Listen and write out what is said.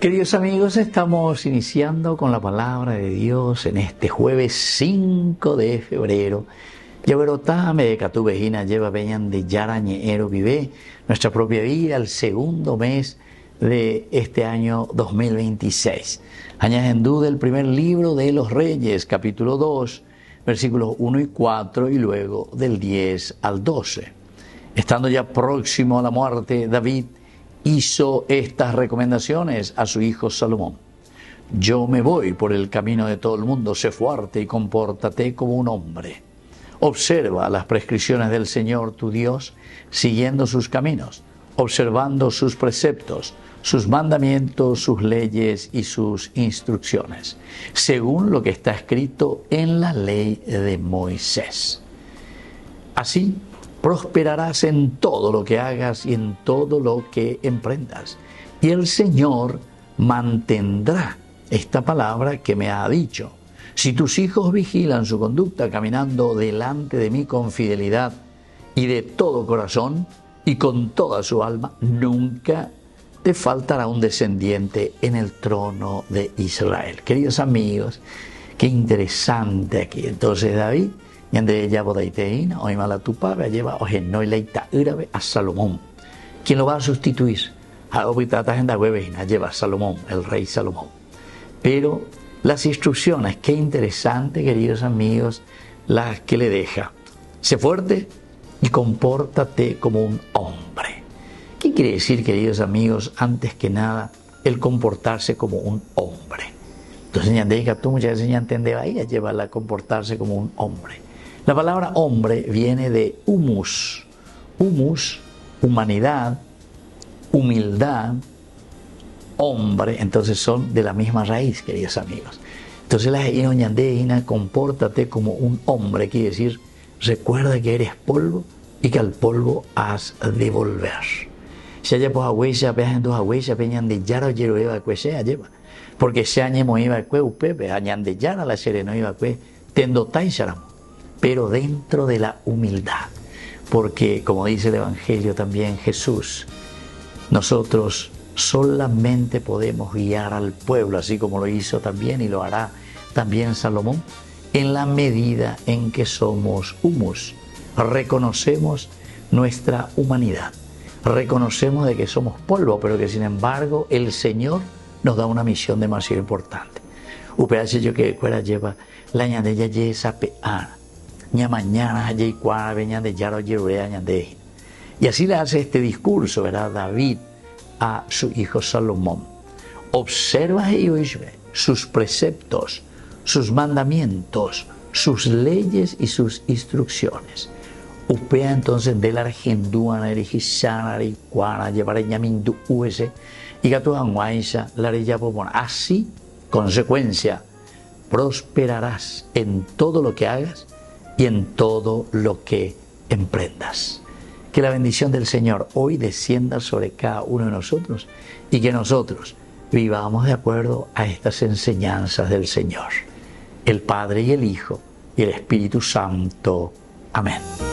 Queridos amigos, estamos iniciando con la palabra de Dios en este jueves 5 de febrero. Yaberotame de Catubejina lleva veñan de Yarañero vive nuestra propia vida, el segundo mes de este año 2026. Añades en duda el primer libro de los Reyes, capítulo 2, versículos 1 y 4 y luego del 10 al 12. Estando ya próximo a la muerte, David hizo estas recomendaciones a su hijo Salomón. Yo me voy por el camino de todo el mundo, sé fuerte y compórtate como un hombre. Observa las prescripciones del Señor tu Dios, siguiendo sus caminos, observando sus preceptos, sus mandamientos, sus leyes y sus instrucciones, según lo que está escrito en la ley de Moisés. Así prosperarás en todo lo que hagas y en todo lo que emprendas. Y el Señor mantendrá esta palabra que me ha dicho. Si tus hijos vigilan su conducta caminando delante de mí con fidelidad y de todo corazón y con toda su alma, nunca te faltará un descendiente en el trono de Israel. Queridos amigos, qué interesante aquí. Entonces David Yande ya bodaiteína, hoy mala tupabe, lleva ojenoi leita irabe a Salomón. ¿Quién lo va a sustituir? A obitata agenda huevejina, lleva a Salomón, el rey Salomón. Pero las instrucciones, qué interesante, queridos amigos, las que le deja. Sé fuerte y compórtate como un hombre. ¿Qué quiere decir, queridos amigos, antes que nada, el comportarse como un hombre? Entonces, Ñandeja, tú muchas veces ya entendés ahí, lleva a comportarse como un hombre. La palabra hombre viene de humus, humus, humanidad, humildad, hombre, entonces son de la misma raíz, queridos amigos. Entonces la inoñandejina, compórtate como un hombre, quiere decir, recuerda que eres polvo y que al polvo has de volver. Si haya pues agüeya, vean dos agüeya, peñan de yara o yeroeva cuesea lleva, porque se añemo iba cue upepe, añan de yara la sereno iba cue, tendotai saramo. Pero dentro de la humildad, porque como dice el Evangelio también Jesús, nosotros solamente podemos guiar al pueblo, así como lo hizo también y lo hará también Salomón, en la medida en que somos humus, reconocemos nuestra humanidad, reconocemos de que somos polvo, pero que sin embargo el Señor nos da una misión demasiado importante. UPH yo que fuera lleva la ñandella yesa pear. Mañana y así le hace este discurso, ¿verdad? David a su hijo Salomón. Observa y oísme sus preceptos, sus mandamientos, sus leyes y sus instrucciones. Upea entonces de la argendúana, erigisana, ericuana, llevaré ñamindu uese y gatuanguaisa, la reyapopona. Así, consecuencia, prosperarás en todo lo que hagas y en todo lo que emprendas. Que la bendición del Señor hoy descienda sobre cada uno de nosotros y que nosotros vivamos de acuerdo a estas enseñanzas del Señor, el Padre y el Hijo y el Espíritu Santo. Amén.